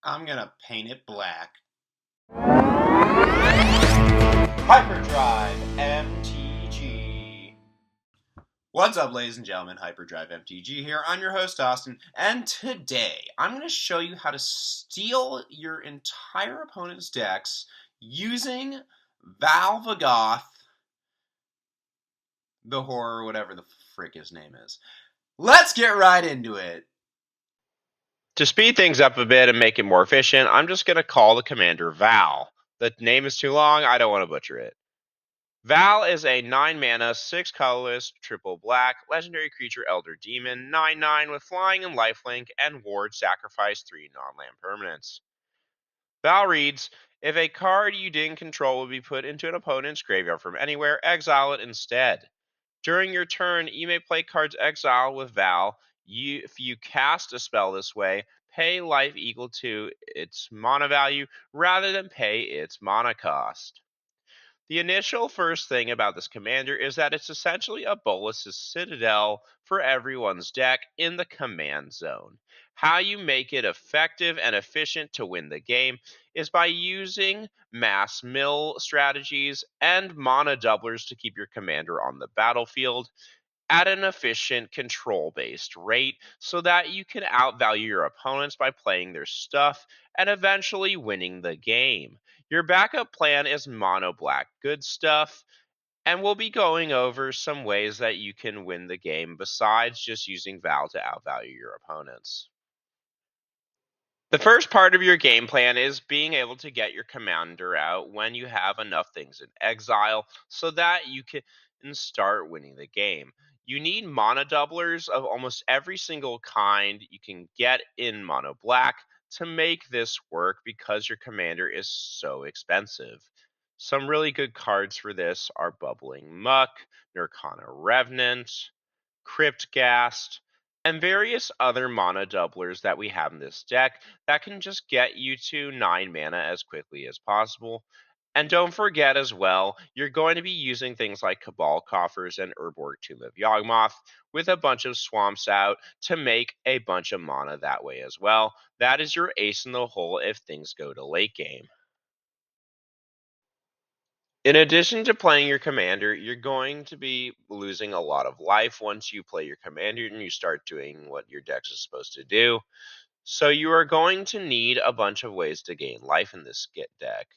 I'm gonna paint it black. Hyperdrive MTG. What's up, ladies and gentlemen? Hyperdrive MTG here. I'm your host, Austin, and today I'm going to show you how to steal your entire opponent's decks using Valgavoth, the horror, whatever the frick his name is. Let's get right into it. To speed things up a bit and make it more efficient, I'm just going to call the commander Val. The name is too long, I don't want to butcher it. Val is a 9-mana, 6 colorless, triple black, legendary creature Elder Demon, 9/9 with flying and lifelink, and ward sacrifice 3 non-land permanents. Val reads, if a card you didn't control would be put into an opponent's graveyard from anywhere, exile it instead. During your turn, you may play cards exiled with Val. If you cast a spell this way, pay life equal to its mana value rather than pay its mana cost. The initial first thing about this commander is that it's essentially a Bolas's Citadel for everyone's deck in the command zone. How you make it effective and efficient to win the game is by using mass mill strategies and mana doublers to keep your commander on the battlefield at an efficient control-based rate so that you can outvalue your opponents by playing their stuff and eventually winning the game. Your backup plan is mono black good stuff, and we'll be going over some ways that you can win the game besides just using Val to outvalue your opponents. The first part of your game plan is being able to get your commander out when you have enough things in exile so that you can start winning the game. You need mana doublers of almost every single kind you can get in mono black to make this work because your commander is so expensive. Some really good cards for this are Bubbling Muck, Nurkana Revenant, Cryptghast, and various other mana doublers that we have in this deck that can just get you to 9 mana as quickly as possible. And don't forget as well, you're going to be using things like Cabal Coffers and Urborg Tomb of Yawgmoth with a bunch of swamps out to make a bunch of mana that way as well. That is your ace in the hole if things go to late game. In addition to playing your commander, you're going to be losing a lot of life once you play your commander and you start doing what your deck is supposed to do. So you are going to need a bunch of ways to gain life in this deck.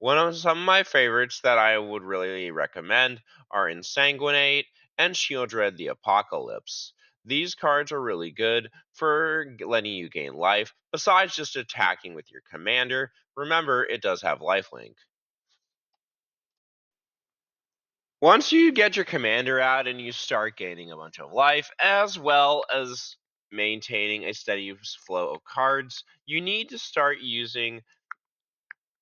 Some of my favorites that I would really recommend are Insanguinate and Shieldred the Apocalypse. These cards are really good for letting you gain life, besides just attacking with your commander. Remember, it does have lifelink. Once you get your commander out and you start gaining a bunch of life, as well as maintaining a steady flow of cards, you need to start using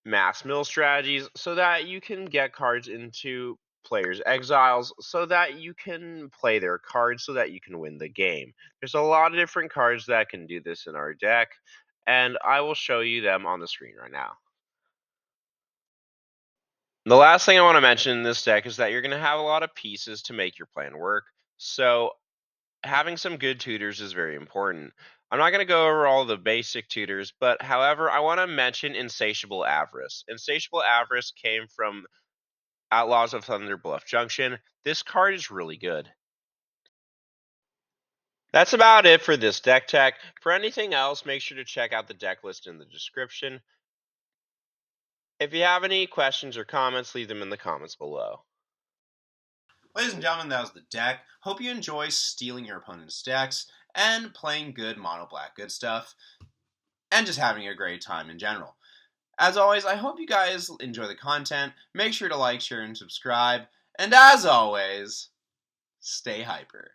mass mill strategies so that you can get cards into players' exiles so that you can play their cards so that you can win the game. There's a lot of different cards that can do this in our deck, and I will show you them on the screen right now. The last thing I want to mention in this deck is that you're going to have a lot of pieces to make your plan work. So having some good tutors is very important. I'm not going to go over all the basic tutors, but however, I want to mention Insatiable Avarice. Insatiable Avarice came from Outlaws of Thunder Bluff Junction. This card is really good. That's about it for this deck tech. For anything else, make sure to check out the deck list in the description. If you have any questions or comments, leave them in the comments below. Ladies and gentlemen, that was the deck. Hope you enjoy stealing your opponent's decks and playing good mono black good stuff and just having a great time in general. As always, I hope you guys enjoy the content. Make sure to like, share, and subscribe. And as always, stay hyper.